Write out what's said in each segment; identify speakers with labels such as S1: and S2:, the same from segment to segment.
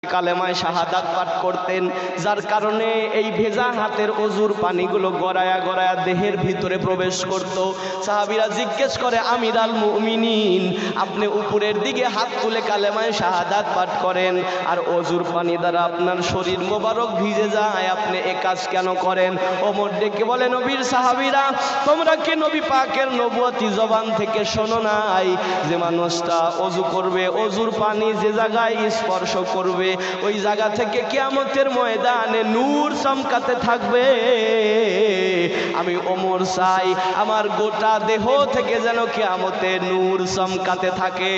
S1: কালেমায় শাহাদাত পাঠ করতেন, যার কারণে এই ভেজা হাতের অজুর পানিগুলো গড়ায়া গড়ায়া দেহের ভিতরে প্রবেশ করত। সাহাবীরা জিজ্ঞেস করে, আমিরাল মুমিনিন, আপনি উপরের দিকে হাত তুলে কালেমায় শাহাদাত পাঠ করেন আর অজুর পানি দ্বারা আপনার শরীর মোবারক ভিজে যায়, আপনি এ কাজ কেন করেন? ওমর ডেকে বলে, নবীর সাহাবীরা, তোমরা কি নবী পাকের নবুয়তি জবান থেকে শোনো নাই যে মানুষটা অজু করবে, অজুর পানি যে জায়গায় স্পর্শ করবে ওই জায়গা থেকে কিয়ামতের ময়দানে নূর চমকাতে থাকবে? আমি ওমর চাই আমার গোটা দেহ থেকে যেন কিয়ামতে নূর চমকাতে থাকে।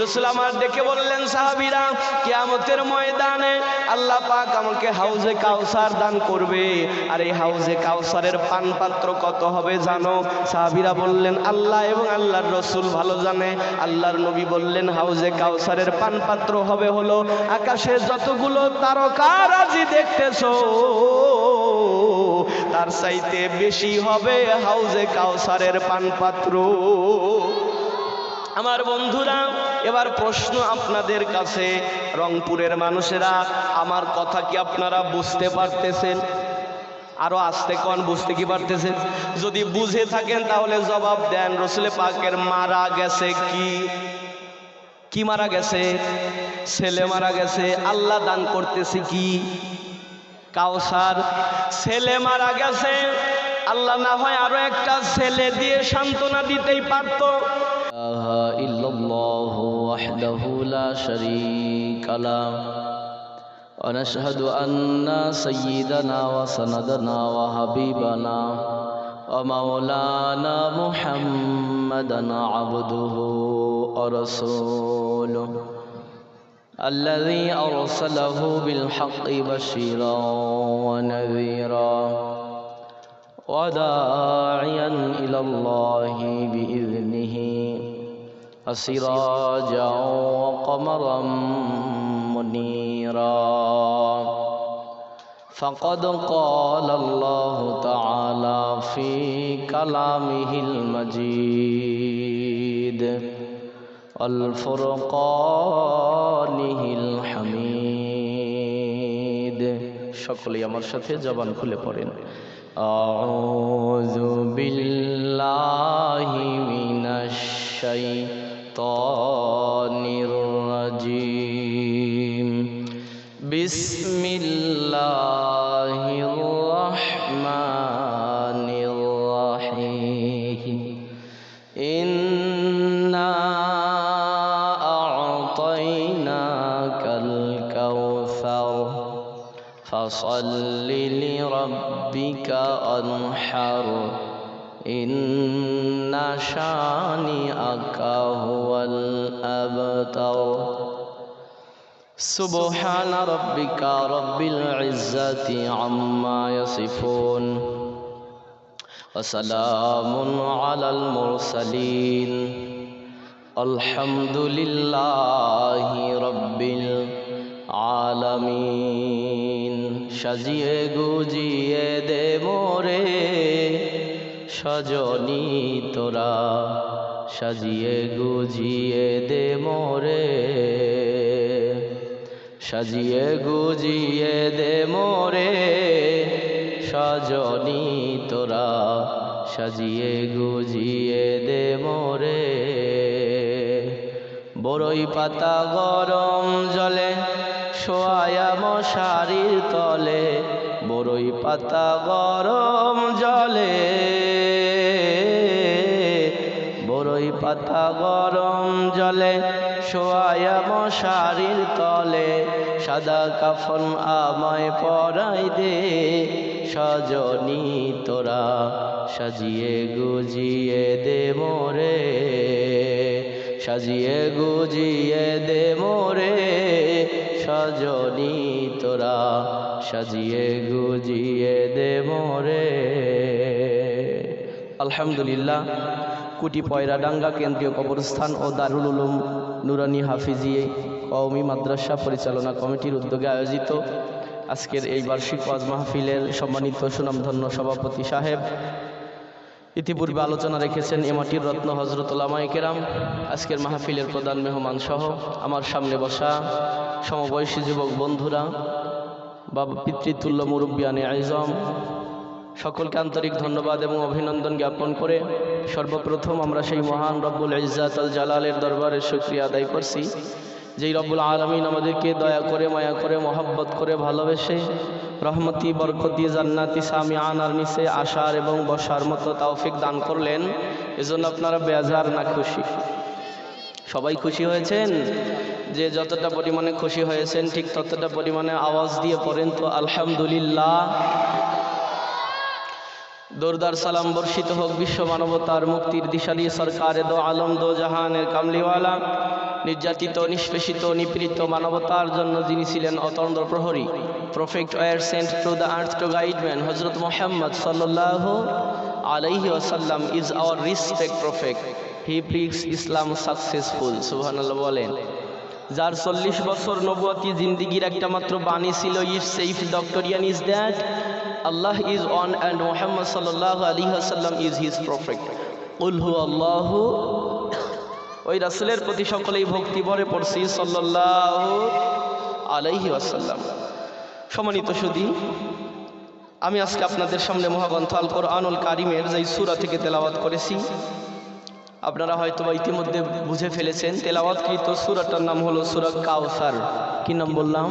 S1: রাসূল আমার ডেকে বললেন, সাহাবীরা, কিয়ামতের ময়দানে আল্লাহ পাক আমাকে হাউজে কাউসার দান করবে, আর এই হাউজে কাউসারের পান পাত্র কত হবে জানো? সাহাবীরা বললেন, আল্লাহ এবং আল্লাহর রাসূল ভালো জানে। আল্লাহর নবী বললেন, হাউজে কাউসারের পান পাত্র হবে হলো আকাশে যতগুলো তারকারাজি দেখতেছো তার চাইতে বেশি হবে হাউজে কাউসারের পান পাত্র। আমার বন্ধুরা, এবার প্রশ্ন আপনাদের কাছে, রংপুরের মানুষেরা, আমার কথা কি আপনারা বুঝতে পারতেছেন? আরো আস্তে কোন, বুঝতে কি পারতেছেন? যদি বুঝে থাকেন তাহলে জবাব দেন। রাসূল পাকের মারা গেছে কি মারা গেছে? ছেলে মারা গেছে। আল্লাহ দান করতেছে কি? কাউসার। ছেলে মারা গেছে, আল্লাহ না হয় আরো একটা ছেলে দিয়ে সান্ত্বনা দিতেই পারত। ইল্লাল্লাহু ওয়াহদাহু লা শারীকা লাহু ওয়া নাশহাদু আন্না সাইয়্যিদানা ওয়া সানাদানা ওয়া হাবিবানা ওয়া মাওলানা মুহাম্মাদান আবদুহু ওয়া রাসূলুহু الذي أرسله بالحق بشيرا ونذيرا وداعيا إلى الله بإذنه وسراجا وقمرا منيرا فقد قال الله تعالى في كلامه المجيد আল-ফুরকানিহিল হামিদ। সকলেই আমার সাথে জবান খুলে পড়েন, আউযু বিল্লাহি মিনাশ শাইতানির রাজীম, বিসমিল্লাহির রাহমানির রাহিম। ইন্না فصل لربك أنحر إن شانئك هو الأبتر سبحان ربك رب العزة عما يصفون وسلام على المرسلين الحمد لله رب العالمين। সাজিয়ে গুজিয়ে দে মোরে সজনী তোরা, সাজিয়ে গুজিয়ে দে মোরে, সাজিয়ে গুজিয়ে দে মোরে সজনী তোরা, সাজিয়ে গুজিয়ে দে মোরে। বড়ই পাতা গরম জলে শোয়ায়া মশারির তলে, বড়ই পাতা গরম জলে, বড়ই পাতা গরম জলে শোয়ায়া মশারির তলে, সাদা কাফন আমায় পরাই দে সজনী তোরা, সাজিয়ে গুজিয়ে দে মোরে, সাজিয়ে গুজিয়ে দে মোরে সজনী তোরা, সাজিয়ে গুজিয়ে দে মোরে। আলহামদুলিল্লাহ, কুটি পয়রাডাঙ্গা কেন্দ্রীয় কবরস্থান ও দারুল উলুম নুরানি হাফিজিয়ে কওমি মাদ্রাসা পরিচালনা কমিটির উদ্যোগে আয়োজিত আজকের এই বার্ষিক ওয়াজ মাহফিলের সম্মানিত সুনামধন্য সভাপতি সাহেব ইতিপূর্বে আলোচনা রেখেছেন এ মাটির রত্ন হযরত উলামায়ে কেরাম। আজকের মাহফিলের প্রধান মেহমান সহ আমার সামনে বসা সমবয়সী যুবক বন্ধুরা, বাবা পিতৃতুল্য মুরব্বিয়ানে আইজম, সকলকে আন্তরিক ধন্যবাদ এবং অভিনন্দন জ্ঞাপন করে সর্বপ্রথম আমরা সেই মহান রব্বুল ইজ্জাত আল জালালের দরবারে শুকরিয়া আদায় করছি, যেই রব্বুল আলামিন আমাদেরকে দয়া করে, মায়া করে, মহব্বত করে, ভালোবেসে রহমতি বরকতি জান্নাতি সামিআনার নিচে আসার এবং বসার মতো তৌফিক দান করলেন। এজন্য আপনারা বেজার না খুশি? সবাই খুশি হয়েছেন? যে যতটা পরিমাণে খুশি হয়েছেন ঠিক ততটা পরিমাণে আওয়াজ দিয়ে পড়েন তো আলহামদুলিল্লাহ। দরুদ সালাম বর্ষিত হোক বিশ্ব মানবতার মুক্তির দিশারি সরকারে দো আলম দো জাহানের কামলিওয়ালা, নির্যাতিত, নিষ্পেষিত, নিপীড়িত মানবতার জন্য যিনি ছিলেন অতন্দ্র প্রহরী, prophet was sent to the earth to guide man, হযরত মুহাম্মদ সাল্লাল্লাহু আলাইহি ওয়াসাল্লাম is our respect prophet, he preached Islam successful. সুবহানাল্লাহ বলেন। যার 40 বছর নবুয়তি জিন্দিগির একটা মাত্র বাণী ছিল, ইফ সেইফ ডক্টরিয়ান ইজ দ্যাট আল্লাহ ইজ ওয়ান অ্যান্ড মুহাম্মদ সাল্লাল্লাহু আলাইহি ওয়াসাল্লাম ইজ হিজ প্রফেক্ট। কুল হু আল্লাহু, ওই রাসূলের প্রতি সকলেই ভক্তি ভরে পড়ছি সাল্লাল্লাহু আলাইহি ওয়াসাল্লাম। সম্মানিত সুধী, আমি আজকে আপনাদের সামনে মহাগ্রন্থ আল কোরআনুল কারীমের যেই সূরা থেকে তেলাওয়াত করেছি, আপনারা হয়তো বা ইতিমধ্যে বুঝে ফেলেছেন। তেলাওয়াতকৃত সূরাটার নাম হলো সূরা কাউসার। কি নাম বললাম?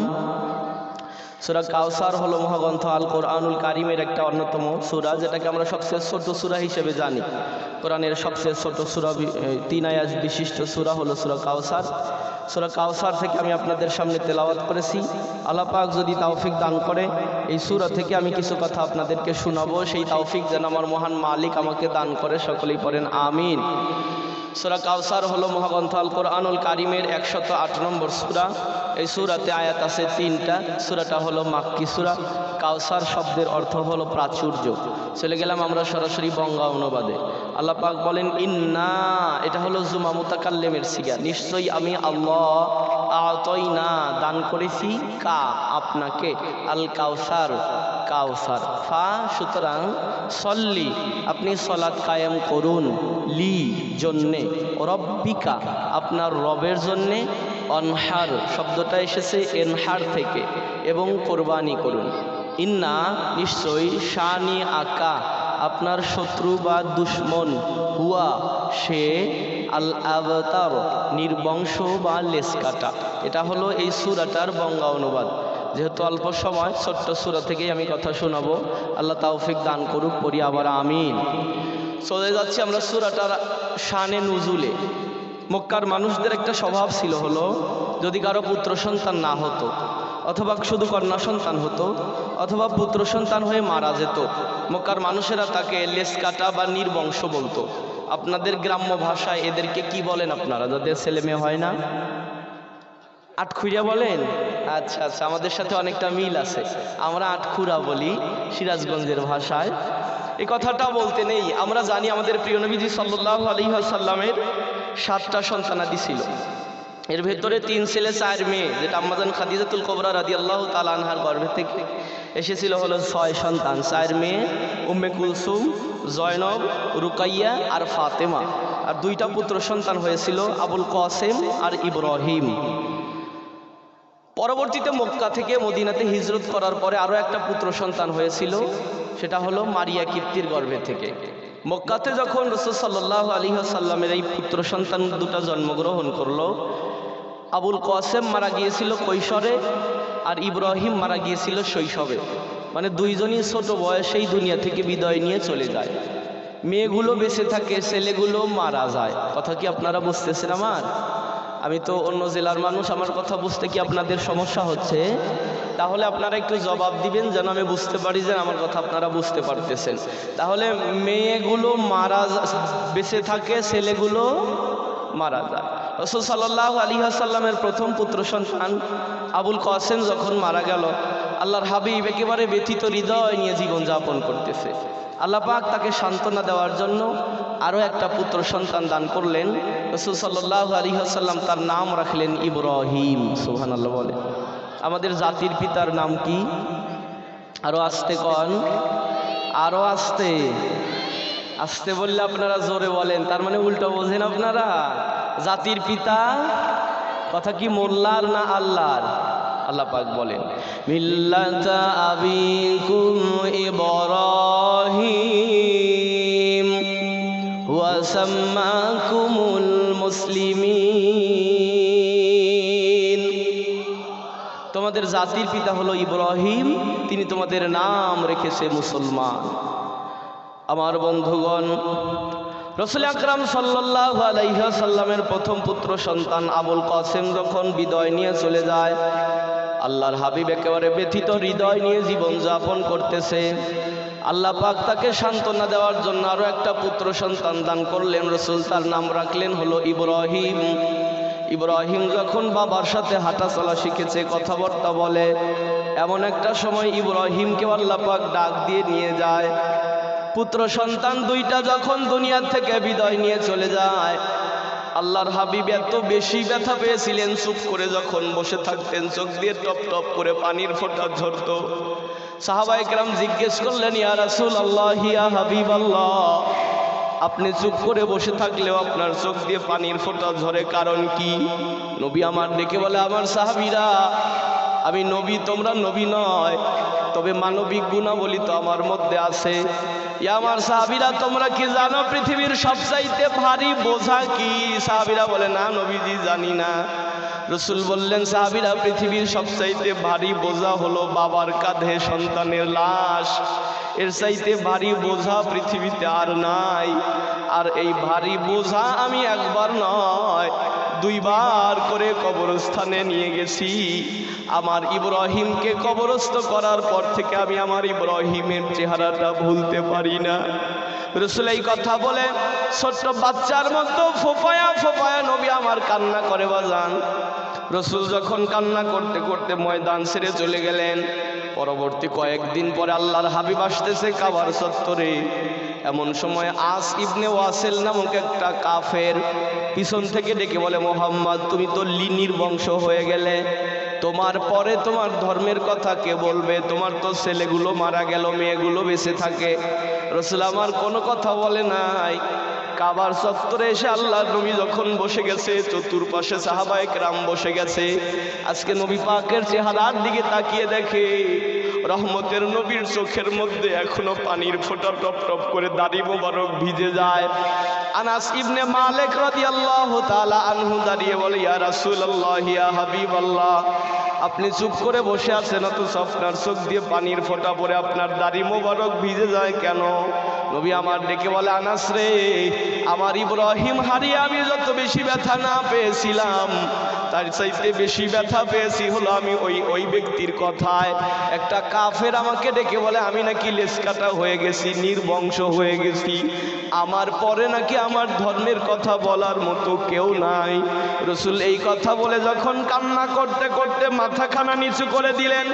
S1: সূরা কাউসার হলো মহাগ্রন্থ আল কোরআনুল কারীমের একটা অন্যতম সূরা, যেটাকে আমরা সবচেয়ে ছোট সূরা হিসেবে জানি। কোরআনের সবচেয়ে ছোট সূরা, 3 আয়াত বিশিষ্ট সূরা হলো সূরা কাউসার। সূরা কাউসার থেকে আমি আপনাদের সামনে তেলাওয়াত করেছি। আল্লাহ পাক যদি তৌফিক দান করে এই সূরা থেকে আমি কিছু কথা আপনাদেরকে শোনাবো, সেই তৌফিক যেন আমার মহান মালিক আমাকে দান করে। সকলেই পড়েন আমিন। সূরা কাউসার হলো মহাগ্রন্থ আল কোরআনুল কারীমের 108 নম্বর সূরা। এই সূরাতে আয়াত আছে 3টা। সূরাটা হলো মাক্কি সূরা। কাউসার শব্দের অর্থ হলো প্রাচুর্য। চলে গেলাম আমরা সরাসরি বঙ্গা অনুবাদে। আল্লাহ পাক বলেন ইন্না, এটা হলো জুমা মুতাকাল্লিমের সিগা, নিশ্চয়ই আমি আল্লাহ আতাইনা দান করেছি, কা আপনাকে, আল কাউসার কাউসার, ফা সুতরাং সল্লি আপনি সালাত কায়েম করুন, লি জন্যে, রব্বিকা আপনার রবের জন্যে, অনহার শব্দটা এসেছে এনহার থেকে, এবং কোরবানি করুন। ইন্না নিশ্চয়ই, শানি আকা আপনার শত্রু বা দুশ্মন, হুয়া সে, আল আবতার নির্বংশ বা লেসকাটা। এটা হলো এই সূরাটার বঙ্গা অনুবাদ। যেহেতু অল্প সময়, ছোট্ট সূরা থেকেই আমি কথা শোনাবো। আল্লাহ তৌফিক দান করুক, পড়ি আবার আমিন। চলে যাচ্ছি আমরা সূরাটার শানে নুজুলে। মক্কার মানুষদের একটা স্বভাব ছিল হলো, যদি কারো পুত্র সন্তান না হতো, অথবা শুধু কন্যা সন্তান হতো, অথবা পুত্র সন্তান হয়ে মারা যেত, মক্কার মানুষেরা তাকে লেসকাটা বা নির্বংশ বলতো। আপনাদের গ্রাম্য ভাষায় এদেরকে কি বলেন আপনারা, যাদের ছেলে মেয়ে হয় না? আটখুরিয়া বলেন? আচ্ছা আচ্ছা, আমাদের সাথে অনেকটা মিল আছে। আমরা আটখুরা বলি সিরাজগঞ্জের ভাষায়। এই কথাটা বলতে নেই, আমরা জানি আমাদের প্রিয় নবীজি সাল্লাল্লাহু আলাইহি ওয়াসাল্লামের 7টা সন্তানাদি ছিল। এর ভেতরে 3 ছেলে 4 মেয়ে, যেটা আম্মাজান খাদিজাতুল কুবরা রাদিয়াল্লাহু তাআলা আনহার গর্ভে থেকে এসেছিল হলো 6 সন্তান, 4 মেয়ে, উম্মে কুলসুম, জয়নব, রুকাইয়া আর ফাতেমা। আর 2টা পুত্র সন্তান হয়েছিল, আবুল কাসেম আর ইব্রাহিম। পরবর্তীতে মক্কা থেকে মদিনাতে হিজরত করার পরে আরও একটা পুত্র সন্তান হয়েছিল, সেটা হলো মারিয়া কিপ্তির গর্ভে থেকে। মক্কাতে যখন রাসূল সাল্লাল্লাহু আলাইহি ওয়াসাল্লামের এই পুত্র সন্তান 2টা জন্মগ্রহণ করলো, আবুল কাসেম মারা গিয়েছিল কৈশোরে আর ইব্রাহিম মারা গিয়েছিল শৈশবে। মানে 2জনই ছোট বয়সেই দুনিয়া থেকে বিদায় নিয়ে চলে যায়। মেয়েগুলো বেঁচে থাকে, ছেলেগুলো মারা যায়। কথা কি আপনারা বুঝতেছেন আমার? আমি তো অন্য জেলার মানুষ, আমার কথা বুঝতে কি আপনাদের সমস্যা হচ্ছে? তাহলে আপনারা একটু জবাব দিবেন যেন আমি বুঝতে পারি যে আমার কথা আপনারা বুঝতে পারতেছেন। তাহলে মেয়েগুলো বেঁচে থাকে, ছেলেগুলো মারা যায়। রাসূল সাল্লাল্লাহু আলাইহি ওয়াসাল্লামের প্রথম পুত্র সন্তান আবুল কাসেম যখন মারা গেল, আল্লাহর হাবিব একেবারে ব্যথিত হৃদয় নিয়ে জীবনযাপন করতেছে। আল্লাহ পাক তাকে সান্ত্বনা দেওয়ার জন্য আরও একটা পুত্র সন্তান দান করলেন। রাসূল সাল্লাল্লাহু আলাইহি ওয়াসাল্লাম তার নাম রাখলেন ইব্রাহিম। সুবহানাল্লাহ বলে। আমাদের জাতির পিতার নাম কি? আরো আস্তে কন, আরো আস্তে। আসতে বললে আপনারা জোরে বলেন, তার মানে উল্টো বোঝেন আপনারা। জাতির পিতা কথা কি মোল্লার না আল্লাহর? আল্লাহ পাক বলেন মিল্লাতা আবিকুম ইব্রাহিম ওয়া সাম্মাকুমুল মুসলিমিন। তোমাদের জাতির পিতা হলো ইব্রাহিম, তিনি তোমাদের নাম রেখেছে মুসলমান। আমার বন্ধুগণ, রাসূল আকরাম সাল্লাল্লাহু আলাইহি ওয়াসাল্লামের প্রথম পুত্র সন্তান আবুল কাসেম যখন বিদায় নিয়ে চলে যায়, আল্লাহর হাবিব একেবারে ব্যথিত হৃদয় নিয়ে জীবন যাপন করতেছে। আল্লাহ পাক তাকে সান্ত্বনা দেওয়ার জন্য আরো একটা পুত্র সন্তান দান করলেন। রাসূল তার নাম রাখলেন হলো ইব্রাহিম। ইব্রাহিম যখন বাবার সাথে হাঁটা চলা শিখেছে, কথাবার্তা বলে, এমন একটা সময় ইব্রাহিমকে আল্লাহ পাক ডাক দিয়ে নিয়ে যায়। পুত্র সন্তান দুইটা যখন দুনিয়া থেকে বিদায় নিয়ে চলে যায়, আল্লাহর হাবিব এত বেশি ব্যথা পেয়েছিলেন, চুপ করে যখন বসে থাকতেন চোখ দিয়ে টপ টপ করে পানির ফোঁটা ঝরতো। সাহাবায়ে কেরাম জিজ্ঞেস করলেন, ইয়া রাসূলুল্লাহ, ইয়া হাবিবাল্লাহ, আপনি চুপ করে বসে থাকলেও আপনার চোখ দিয়ে পানির ফোঁটা ঝরে, কারণ কি? নবী আমার ডেকে বলে, আমার সাহাবীরা, আমি নবী, তোমরা নবী নয়, তবে মানবিক গুণাবলী তো আমার মধ্যে আছে। ইয়া আমার সাহাবীরা, তোমরা কি জানো পৃথিবীর সবচাইতে ভারী বোঝা কি? সাহাবীরা বলে, না নবীজি, জানি না। রাসূল বললেন, সাহাবীরা, পৃথিবীর সবচাইতে ভারী বোঝা হলো বাবার কাঁধে সন্তানের লাশ। এর চাইতে ভারী বোঝা পৃথিবীতে আর নাই। আর এই ভারী বোঝা আমি একবার নয়, দুইবার করে কবরস্থানে নিয়ে গেছি। আমার ইব্রাহিমকে কবরস্থ করার পর থেকে আমি আমার ইব্রাহিমের চেহারাটা ভুলতে পারি না। রাসূল এই কথা বলে ছোট্ট বাচ্চার মতো ফোঁপায়া ফোঁপায়া নবী আমার কান্না করে বাজান। রাসূল যখন কান্না করতে করতে ময়দান ছেড়ে চলে গেলেন, পরবর্তী কয়েকদিন পরে আল্লাহর হাবিব আসতেছে কাবার চত্বরে। এমন সময় আস ইবনে ওয়াসিল নামক একটা কাফের পিছন থেকে ডেকে বলে, মুহাম্মদ, তুমি তো লিনির বংশ হয়ে গেলে, তোমার পরে তোমার ধর্মের কথা কে বলবে? তোমার তো ছেলেগুলো মারা গেল, মেয়েগুলো বেঁচে থাকে। রাসূল আমার কোনো কথা বলে নাই। কাবার চত্বরে এসে আল্লাহর নবী যখন বসে গেছে, চতুর্পাশে সাহাবায়ে কেরাম বসে গেছে। আজকে নবী পাকের চেহারার দিকে তাকিয়ে দেখে রহমতের নবীর চোখের মধ্যে এখনো পানির ফোঁটা টপ টপ করে দাড়ি মোবারক ভিজে যায়। আনাস ইবনে মালিক রাদিয়াল্লাহু তাআলা আনহু দাঁড়িয়ে বলে, ইয়া রাসূলুল্লাহ, ইয়া হাবিবাল্লাহ, আপনি চুপ করে বসে আছেন, অথচ আপনার চোখ দিয়ে পানির ফোঁটা পড়ে আপনার দাড়ি মোবারক ভিজে যায় কেন? নবী আমার ডেকে বলে, আনাস রে, আমার ইব্রাহিম হারিয়ে আমি যত বেশি ব্যথা না পেয়েছিলাম, তার চাইতে বেশি ব্যথা পেয়েছি হলো আমি ওই ব্যক্তির কথায়। একটা কাফের আমাকে ডেকে বলে আমি নাকি লেসকাটা হয়ে গেছি, নির্বংশ হয়ে গেছি, আমার পরে নাকি আমার ধর্মের কথা বলার মতো কেউ নাই। রাসূল এই কথা বলে যখন কান্না করতে করতে মাথাখানা নিচু করে দিলেন,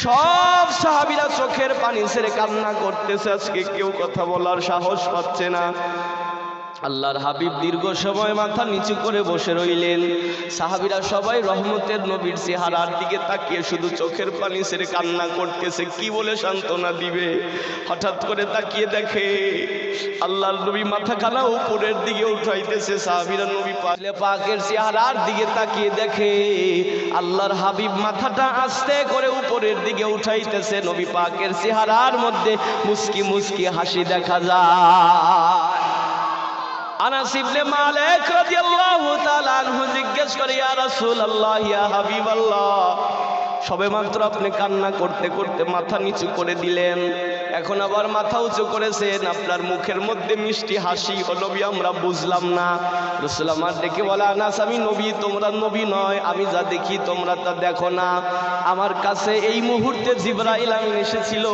S1: সব সাহাবীরা চোখের পানি ছেড়ে কান্না করতেছে। আজকে কেউ কথা বলার সাহস পাচ্ছে না। আল্লাহর হাবিব দীর্ঘ সময় মাথা নিচু করে বসে রইলেন। সাহাবীরা সবাই রহমতের নবীর চেহারার দিকে তাকিয়ে শুধু চোখের পানি ছেড়ে কান্না করতেছে, কি বলে সান্ত্বনা দিবে? হঠাৎ করে তাকিয়ে দেখে আল্লাহর নবী মাথাখানা উপরের দিকে উঠাইতেছে। সাহাবীরা নবী পাকের চেহারার দিকে তাকিয়ে দেখে আল্লাহর হাবিব মাথাটা আস্তে করে উপরের দিকে উঠাইতেছে। নবী পাকের চেহারার মধ্যে মুস্কি মুস্কি হাসি দেখা যায়। আনাস ইবনে মালিক রাদিয়াল্লাহু তাআলা আনহু জিজ্ঞেস করে, ইয়া রাসূলুল্লাহ, ইয়া হাবিবাল্লাহ, সবেমাত্র আপনি কান্না করতে করতে মাথা নিচু করে দিলেন, এখন আবার মাথা উঁচু করেছেন, আপনার মুখের মধ্যে মিষ্টি হাসি হলো, আমরা বুঝলাম না। রাসূল আমার ডেকে বলে, আনাস, আমি নবী, তোমরা নবী নয়, আমি যা দেখি তোমরা তা দেখো না। আমার কাছে এই মুহূর্তে জিবরাইল আমিন এসেছিল,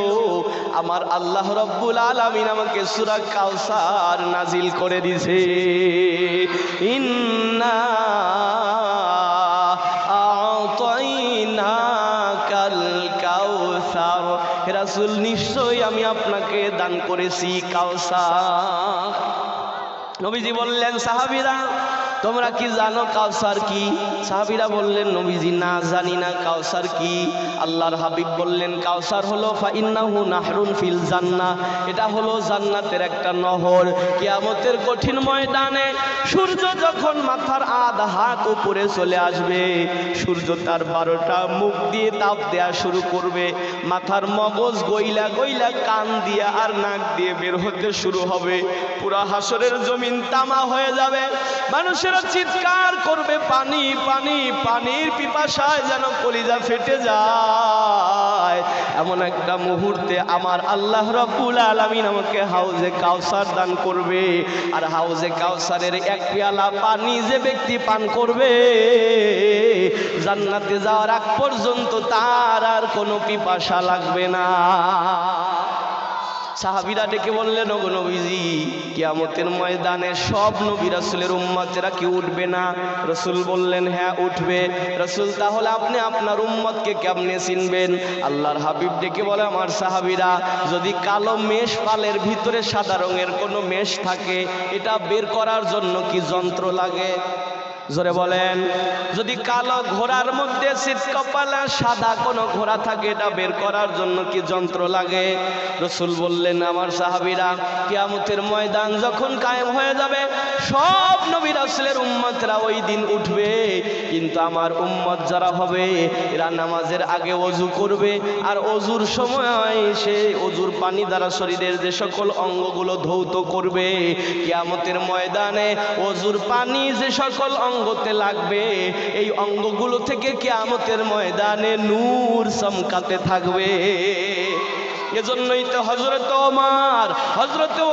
S1: আমার আল্লাহ রাব্বুল আলামিন আমাকে সূরা কাউসার নাজিল করে দিয়েছে। ইন্না আ'তাইনাকাল কাউসার, হে রাসূল, নিশ্চয়ই আমি আপনাকে দান করেছি কাউসার। নবীজি বললেন, সাহাবীরা তোমরা কি জানো কাউসার কি? সাহাবীরা বললেন নবীজি না জানি না কাউসার কি। আল্লাহর হাবিব বললেন কাউসার হলো ফাইন্নাহু নাহরুন ফিল জান্নাহ, এটা হলো জান্নাতের একটা নহর। কিয়ামতের কঠিন ময়দানে সূর্য যখন মাথার আধা হাত উপরে চলে আসবে, সূর্য তার 12টা মুখ দিয়ে তাপ দেয়া শুরু করবে, মাথার মগজ গইলা গইলা কান দিয়ে আর নাক দিয়ে বের হতে শুরু হবে। পুরা হাসরের জমিন তামা হয়ে যাবে, মানুষেরা চিৎকার করবে পানি পানি, পানির পিপাসায় যেন কলিজা ফেটে যায়। এমন একটা মুহূর্তে আমার আল্লাহ রাব্বুল আলামিন আমাকে হাউজে কাউসার দান করবে, আর হাউজে কাউসারের এক পেয়ালা পানি যে ব্যক্তি পান করবে, জান্নাতে যাওয়ার আগ পর্যন্ত তার আর কোনো পিপাসা লাগবে না। সাহাবীরা ডেকে বললেন ওগো নবীজি, কিয়ামতের ময়দানে সব নবী রাসূলের উম্মতেরা কি উঠবে না? রাসূল বললেন হ্যাঁ উঠবে। রাসূল তাহলে আপনি আপনার উম্মতকে কেমনে চিনবেন? আল্লাহর হাবিব ডেকে বলে আমার সাহাবীরা, যদি কালো মেষ পালের ভিতরে সাদা রঙের কোনো মেষ থাকে, এটা বের করার জন্য কি যন্ত্র লাগে? জোরে বলেন। যদি কালো ঘোড়ার মধ্যে শীত কপালা সাদা কোনো ঘোড়া থাকে, এটা বের করার জন্য কি যন্ত্র লাগে? রাসূল বললেন আমার সাহাবীরা, কিয়ামতের ময়দান যখন কায়েম হয়ে যাবে, সব নবী রাসূলের উম্মতরা ওই দিন উঠবে, কিন্তু আমার উম্মত যারা হবে এরা নামাজের আগে ওযু করবে, আর ওযুর সময় সে ওযুর পানি দ্বারা শরীরের যে সকল অঙ্গগুলো ধৌত করবে, কিয়ামতের ময়দানে ওযুর পানি যে সকল অঙ্গতে লাগবে, এই অঙ্গগুলো থেকে কিয়ামতের ময়দানে নূর চমকাতে থাকবে। এজন্যই তো হযরত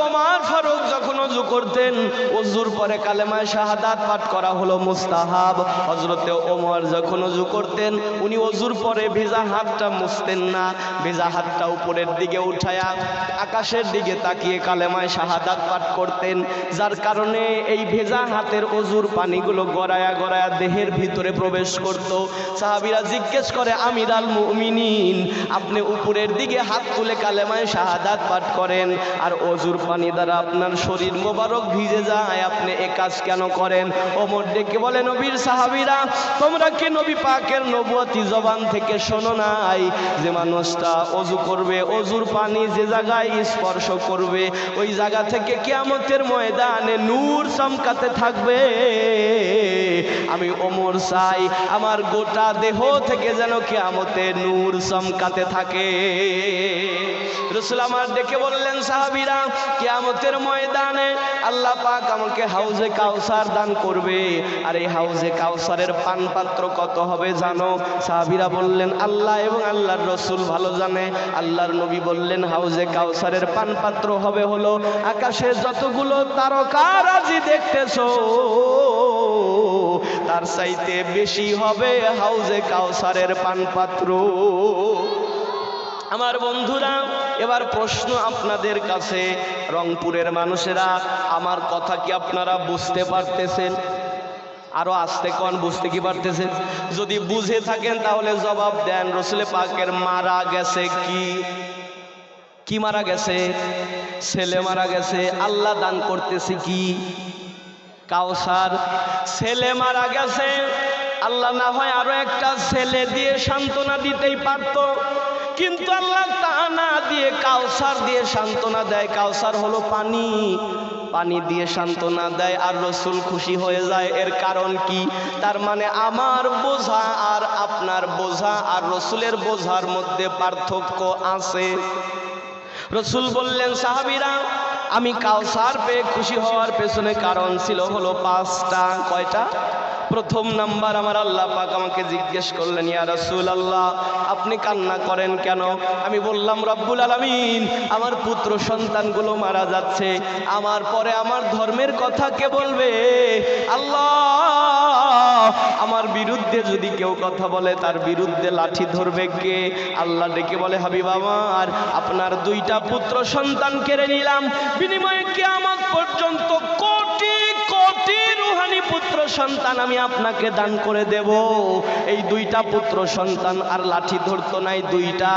S1: ওমর ফারুক যখন ওযু করতেন, ওযুর পরে কালেমায়ে শাহাদাত পাঠ করা হলো মুস্তাহাব। হযরত ওমর যখন ওযু করতেন, উনি ওযুর পরে ভেজা হাতটা মুছতেন না, ভেজা হাতটা উপরের দিকে উঠায়া আকাশের দিকে তাকিয়ে কালেমায়ে শাহাদাত পাঠ করতেন, যার কারণে এই ভেজা হাতের ওযুর পানিগুলো গড়ায়া গড়ায়া দেহের ভিতরে প্রবেশ করত। সাহাবীরা জিজ্ঞেস করে আমিরাল মুমিনিন, আপনি উপরের দিকে হাত তুলে কালেমায়ে শাহাদাত পাঠ করেন, আর ওযুর পানি দ্বারা আপনার শরীর মোবারক ভিজে যায়, আপনি এ কাজ কেন করেন? ওমর ডেকে বলে নবীর সাহাবীরা, তোমরা কি নবী পাকের নবুয়তি জবান থেকে শোনো নাই যে মানুষটা ওযু করবে, ওযুর পানি যে জায়গায় স্পর্শ করবে, ওই জায়গা থেকে কিয়ামতের ময়দানে নূর চমকাতে থাকবে। আমি ওমর চাই আমার গোটা দেহ থেকে যেন কিয়ামতে নূর চমকাতে থাকে। রাসূল আমার ডেকে বললেন সাহাবীরা, কিয়ামতের ময়দানে আল্লাহ পাক আমাকে হাউজে কাউসার দান করবে, আর এই হাউজে কাউসারের পান পাত্র কত হবে জানো? সাহাবীরা বললেন আল্লাহ এবং আল্লাহর রাসূল ভালো জানে। আল্লাহর নবী বললেন হাউজে কাউসারের পান পাত্র হবে হলো আকাশে যতগুলো তারকারাজি দেখতেছো, তার চাইতে বেশি হবে হাউজে কাউসারের পান পাত্র। আমার বন্ধুরা, এবার প্রশ্ন আপনাদের কাছে, রংপুরের মানুষেরা, আমার কথা কি আপনারা বুঝতে পারতেছেন? আরো আস্তে কোন, বুঝতে কি পারতেছেন? যদি বুঝে থাকেন তাহলে জবাব দেন। রাসূল পাকের মারা গেছে কি মারা গেছে? ছেলে মারা গেছে। আল্লাহ দান করতেছে কি? কাউসার। ছেলে মারা গেছে, আল্লাহ না হয় আরো একটা ছেলে দিয়ে সান্ত্বনা দিতেই পারত, কিন্তু আল্লাহ তা না দিয়ে কাউসার দিয়ে সান্ত্বনা দেয়। কাউসার হলো পানি, পানি দিয়ে সান্ত্বনা দেয়, আর রাসূল খুশি হয়ে যায়। এর কারণ কি? তার মানে আমার বোঝা আর আপনার বোঝা আর রাসূলের বোঝার মধ্যে পার্থক্য আছে। রাসূল বললেন সাহাবীরা, আমি কাউসার পেয়ে খুশি হওয়ার পেছনে কারণ ছিল হলো 5টা। কয়টা? প্রথম নাম্বার, আমার আল্লাহ পাক আমাকে জিজ্ঞেস করলেন ইয়া রাসূলুল্লাহ, আপনি কান্না করেন কেন? আমি বললাম রব্বুল আলামিন, আমার পুত্র সন্তানগুলো মারা যাচ্ছে, আমার পরে আমার ধর্মের কথা কে বলবে? আল্লাহ, আমার বিরুদ্ধে যদি কেউ কথা বলে তার বিরুদ্ধে লাঠি ধরবে কে? আল্লাহ ডেকে বলে হাবিব আমার, আপনার 2টা পুত্র সন্তান কেড়ে নিলাম, বিনিময়ে কিয়ামত পর্যন্ত কোটি কোটি রূহানি পুত্র সন্তান আমি আপনাকে দান করে দেব। এই দুইটা পুত্র সন্তান আর লাঠি ধরতো নাই দুইটা,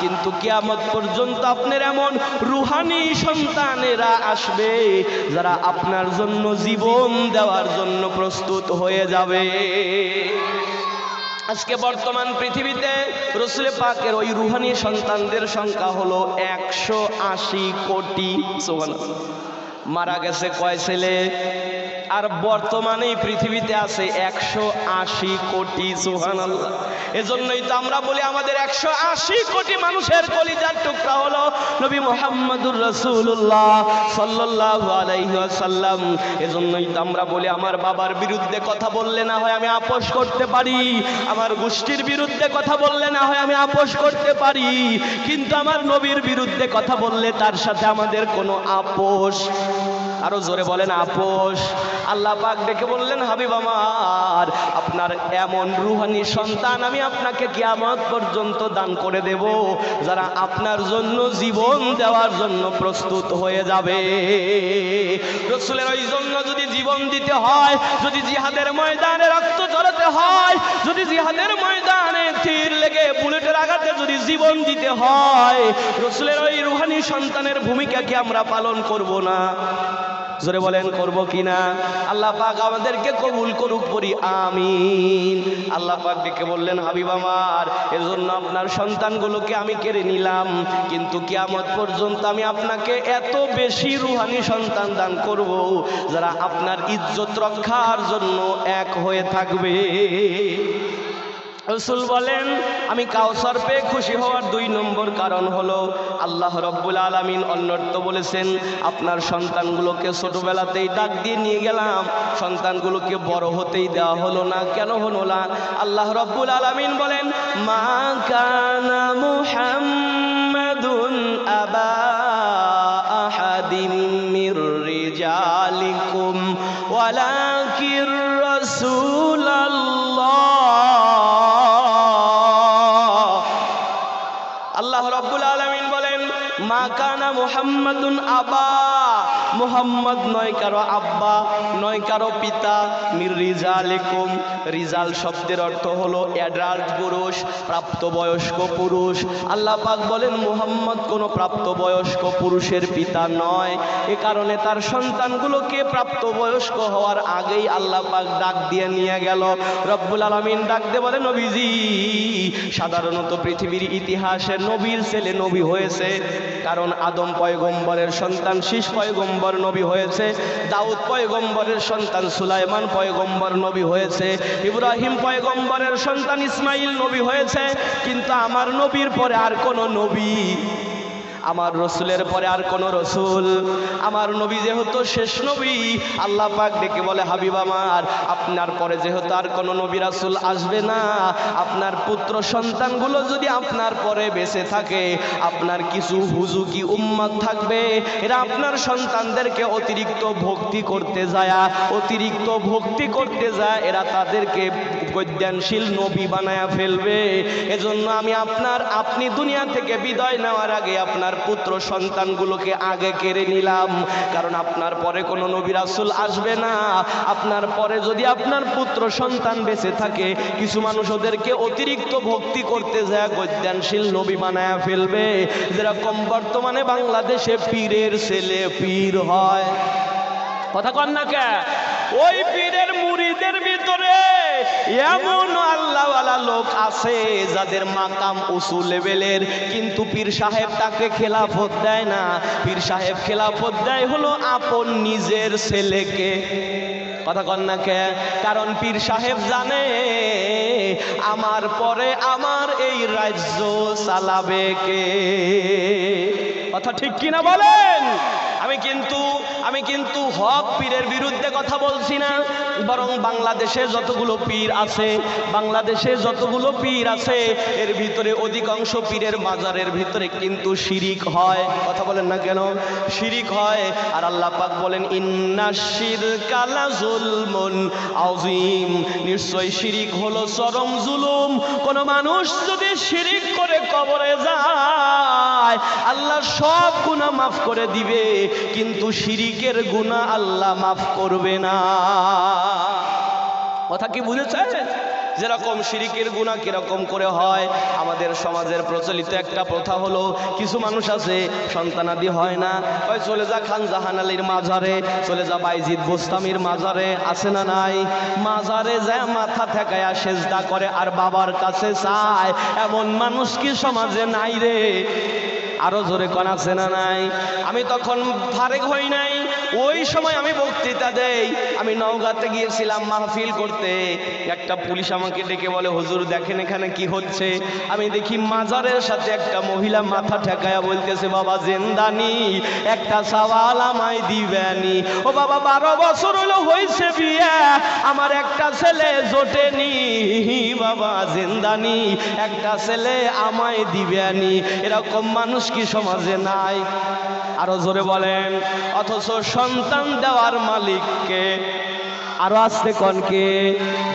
S1: কিন্তু কিয়ামত পর্যন্ত আপনার এমন রুহানি সন্তানেরা আসবে যারা আপনার জন্য জীবন দেওয়ার জন্য প্রস্তুত হয়ে যাবে। আজকে বর্তমান পৃথিবীতে রাসূল পাকের ওই রুহানি সন্তানদের সংখ্যা হলো 180 কোটি। সুবহানাল্লাহ। মারা গেছে কয় ছেলে? আর বর্তমানে পৃথিবীতে আছে 180 কোটি। সুবহানাল্লাহ। এজন্যই তো আমরা বলি আমাদের 180 কোটি মানুষের কলিজার টুকরা হলো নবী মুহাম্মদুর রাসূলুল্লাহ সাল্লাল্লাহু আলাইহি ওয়াসাল্লাম। এজন্যই তো আমরা বলি আমার বাবার বিরুদ্ধে কথা বললে না হয় আমি আপোষ করতে পারি, আমার গোষ্ঠীর বিরুদ্ধে কথা বললে না হয় আমি আপোষ করতে পারি, কিন্তু আমার নবীর বিরুদ্ধে কথা বললে তার সাথে আমাদের কোনো আপোষ, আরো জোরে বলেন আপোষ। আল্লাহ পাক ডেকে বললেন হাবিব আমার, আপনার এমন রুহানি সন্তান আমি আপনাকে কিয়ামত পর্যন্ত দান করে দেব যারা আপনার জন্য জীবন দেওয়ার জন্য প্রস্তুত হয়ে যাবে। রাসূলের ওই জন্য যদি জীবন দিতে হয়, যদি জিহাদের ময়দানে রক্ত ঝরাতে হয়, যদি জিহাদের ময়দানে তীর লেগে বুলেটের আঘাতে যদি জীবন দিতে হয়, রাসূলের ওই রুহানি সন্তানের ভূমিকা কি আমরা পালন করব না? জোরে বলেন করব কিনা? আল্লাহ পাক আমাদেরকে কবুল করুক, পড়ি আমিন। আল্লাহ পাক ডেকে বললেন হাবিব আমার, এজন্য আপনার সন্তানগুলোকে আমি কেড়ে নিলাম, কিন্তু কিয়ামত পর্যন্ত আমি আপনাকে এত বেশি রুহানি সন্তান দান করব যারা আপনার ইজ্জত রক্ষার জন্য এক হয়ে থাকবে। রাসূল বলেন আমি কাউসার পেয়ে খুশি হওয়ার 2 নম্বর কারণ হলো আল্লাহ রাব্বুল আলামিন অন্যত্র বলেছেন আপনার সন্তানগুলোকে ছোটবেলাতেই ডাক দিয়ে নিয়ে গেলাম, সন্তানগুলোকে বড় হতেই দেওয়া হলো না। কেন হলো না? আল্লাহ রাব্বুল আলামিন বলেন মা কানা মুহাম্মাদুন আবা আহাদিম মির রিজালিকুম ওয়ালাকির রাসূলুল্লাহ। আল্লাহ রাব্বুল আলামিন বলেন মা কানা মুহাম্মাদুন আবা, মুহাম্মদ নয় কারো আব্বা, নয় কারো পিতা, মির রিজালিকুম, রিজাল শব্দের অর্থ হলো অ্যাডাল্ট পুরুষ, প্রাপ্তবয়স্ক পুরুষ। আল্লাহ পাক বলেন মুহাম্মদ কোনো প্রাপ্তবয়স্ক পুরুষের পিতা নয়। এ কারণে তার সন্তানগুলোকে প্রাপ্তবয়স্ক হওয়ার আগেই আল্লাহ পাক ডাক দিয়ে নিয়ে গেল। রব্বুল আলামিন ডাক দিয়ে বলে নবীজি, সাধারণত পৃথিবীর ইতিহাসে নবীর ছেলে নবী হয়েছে, কারণ আদম পয়গম্বরের সন্তান শীষ পয়গম্বর নবী হয়েছে, দাউদ পয়গম্বরের সন্তান সুলাইমান পয়গম্বর নবী হয়েছে, ইব্রাহিম পয়গম্বরের সন্তান ইসমাইল নবী হয়েছে, কিন্তু আমার নবীর পরে আর কোনো নবী, আমার রসুলের পরে আর কোন রসুল, আমার নবী যেহেতু শেষ নবী, আল্লাহ পাক ডেকে বলে হাবিব আমার, আপনার পরে যেহেতু আর কোন নবী রাসূল আসবে না, আপনার পুত্র সন্তানগুলো যদি আপনার পরে বেঁচে থাকে, আপনার কিছু হুজুকি উম্মত থাকবে, এরা আপনার সন্তানদেরকে অতিরিক্ত ভক্তি করতে যায়, এরা তাদেরকে বৈজ্ঞানশীল নবী বানায়া ফেলবে। এজন্য আমি আপনি দুনিয়া থেকে বিদায় নেওয়ার আগে আপনার পুত্র সন্তানগুলোকে আগে কেড়ে নিলাম, কারণ আপনার পরে কোনো নবী রাসূল আসবে না। আপনার পরে যদি আপনার পুত্র সন্তান বেঁচে থাকে, কিছু মানুষ ওদেরকে অতিরিক্ত ভক্তি করতে যায় বৈজ্ঞানশীল নবী বানায়া ফেলবে। যেরকম বর্তমানে বাংলাদেশে পীরের ছেলে পীর হয়, কথা কন না কে? ওই পীরের মুরিদের ভিতরে এমন আল্লাহওয়ালা লোক আছে যাদের মাকাম উঁচু লেভেলের, কিন্তু পীর সাহেব তাকে খেলাফত দেয় না। পীর সাহেব খেলাফত দেয় হলো আপন নিজের ছেলেকে, কথা কন না কে? কারণ পীর সাহেব জানে আমার পরে আমার এই রাজ্য চালাবে কে, কথা ঠিক কিনা বলেন? আমি কিন্তু হক পীরের বিরুদ্ধে কথা বলছি না, বরং বাংলাদেশে যতগুলো পীর আছে এর ভিতরে অধিকাংশ পীরের মাজারের ভিতরে কিন্তু শিরিক হয়, কথা বলেন না কেন? শিরিক হয়। আর আল্লাহ পাক বলেন ইন্নাশ শিরকা লাযুলমুন আযীম, নিশ্চয় শিরিক হলো চরম জুলুম। কোন মানুষ যদি শিরিক করে কবরে যায়, আল্লাহ সব গুনাহ মাফ করে দিবে, কিন্তু শিরিকের গুনাহ আল্লাহ মাফ করবে না। কথা কি বুঝেছেন? যেরকম শিরিকের গুনাহ কিরকম করে হয়, আমাদের সমাজের প্রচলিত একটা প্রথা হলো, কিছু মানুষ আছে সন্তানাদি হয় না, ওই চলে যা খান জাহান আলীর মাজারে, চলে যা বাইজিদ বোস্তামির মাজারে, আছে না নাই? মাজারে যায় মাথা ঠেকায়া সেজদা করে আর বাবার কাছে চায়, এমন মানুষ কি সমাজে নাই রে? আরো জোরে কোন আছে না নাই? আমি তখন ফারেক হই নাই, ওই সময় আমি বক্তৃতা দেই। আমি নওগাঁতে গিয়েছিলাম মাহফিল করতে, একটা পুলিশ আমাকে ডেকে বলে, হুজুর দেখেন এখানে কি হচ্ছে। আমি দেখি মাজারের সাথে একটা মহিলা মাথা ঠেকায়া বলতেছে, বাবা জিন্দানি একটা সওয়াল আমায় দিবেনি। ও বাবা 12 বছর হলো হয়েছে বিয়ে, আমার একটা ছেলে জোটেনি, বাবা জিন্দানি একটা ছেলে আমায় দিবেনি। এরকম মানুষ কি সমাজে নাই? আরো জোরে বলেন। অথচ সন্তান দেওয়ার মালিককে, আরো আসতে কনকে?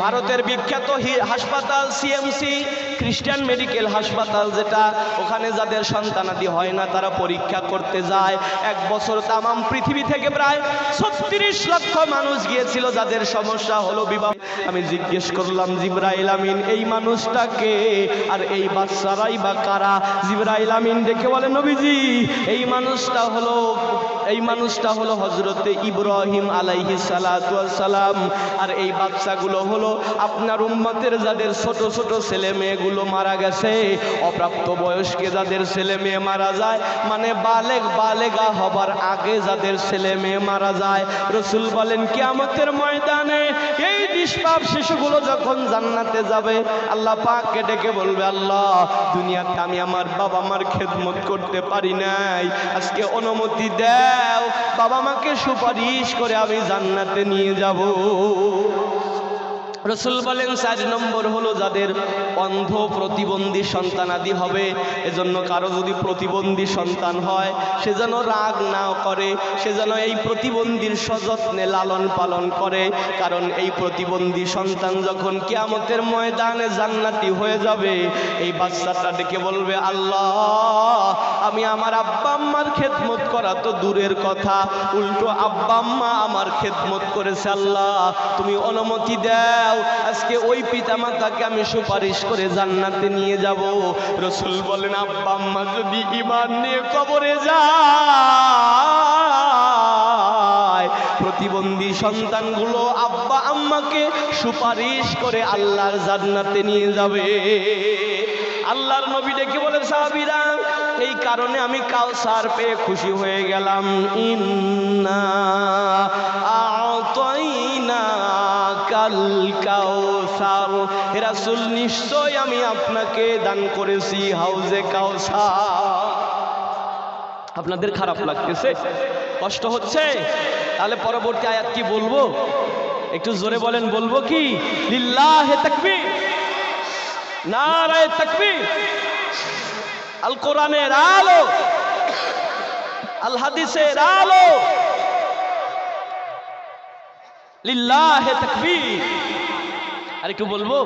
S1: ভারতের বিখ্যাত হাসপাতাল সিএমসি, খ্রিস্টান মেডিকেল হাসপাতাল যেটা, ওখানে যাদের সন্তানাদি হয় না তারা পরীক্ষা করতে যায়। এক বছর তামাম পৃথিবী থেকে প্রায় 36 লক্ষ মানুষ গিয়েছিল যাদের সমস্যা হলো বিবাহ। আমি জিজ্ঞেস করলাম, জিবরাইল আমিন এই মানুষটাকে, আর এই বাচ্চারাই বা কারা? জিবরাইল আমিন দেখে বলে, নবীজি এই মানুষটা হলো হযরতে ইব্রাহিম আলাইহিস সালাতু ওয়াস সালাম। আর এই বাচ্চাগুলো হলো আপনার উম্মতের যাদের ছোট ছোট ছেলে মেয়েগুলো মারা গেছে, অপ্রাপ্ত বয়স্কে যাদের ছেলে মেয়ে মারা যায়, মানে বালেগা হবার আগে যাদের ছেলে মেয়ে মারা যায়, রাসূল বলেন কিয়ামতের ময়দানে এই নিষ্পাপ শিশুগুলো যখন জান্নাতে যাবে, আল্লাহ পাককে ডেকে বলবে, আল্লাহ দুনিয়াতে আমি আমার বাবা মার খেদমত করতে পারি নাই, আজকে অনুমতি দাও, বাবা মাকে সুপারিশ করে আমি জান্নাতে নিয়ে যাব। রাসূল বলেন 4 নম্বর হলো যাদের অন্ধ প্রতিবন্ধী সন্তানাদি হবে। এজন্য কারো যদি প্রতিবন্ধী সন্তান হয়, সে যেন রাগ না করে, সে যেন এই প্রতিবন্ধীর সযত্নে লালন পালন করে। কারণ এই প্রতিবন্ধী সন্তান যখন কিয়ামতের ময়দানে জান্নাতি হয়ে যাবে, এই বাচ্চাটা ডেকে বলবে, আল্লাহ আমি আমার আব্বা আম্মার খেদমত করা তো দূরের কথা, উল্টো আব্বা আম্মা আমার খেদমত করেছে, আল্লাহ তুমি অনুমতি দাও, আজকে ওই পিতামাতাকে আমি সুপারিশ করে জান্নাতে নিয়ে যাব। রাসূল বলেন, আব্বা আম্মা যদি ঈমান নিয়ে কবরে যায়, প্রতিবন্ধী সন্তানগুলো আব্বা আম্মাকে সুপারিশ করে আল্লাহর জান্নাতে নিয়ে যাবে। আল্লাহর নবী ডেকে বলে, সাহাবীরা এই কারণে আমি কাউসার পেয়ে খুশি হয়ে গেলাম। ইন্না আ'তাইনা কাল কাউসার, হে রাসূল নিশ্চয় আমি আপনাকে দান করেছি হাউজে কাউসার। আপনাদের খারাপ লাগতেছে, কষ্ট হচ্ছে? তাহলে পরবর্তী আয়াত কি বলবো? একটু জোরে বলেন, বলবো কি? লিল্লাহে তাকবীর, নারায়ে তাকবীর। আল কোরআনের আলো, আল হাদিসের আলো, লিল্লাহে তাকবীর। আর একটু বলবো?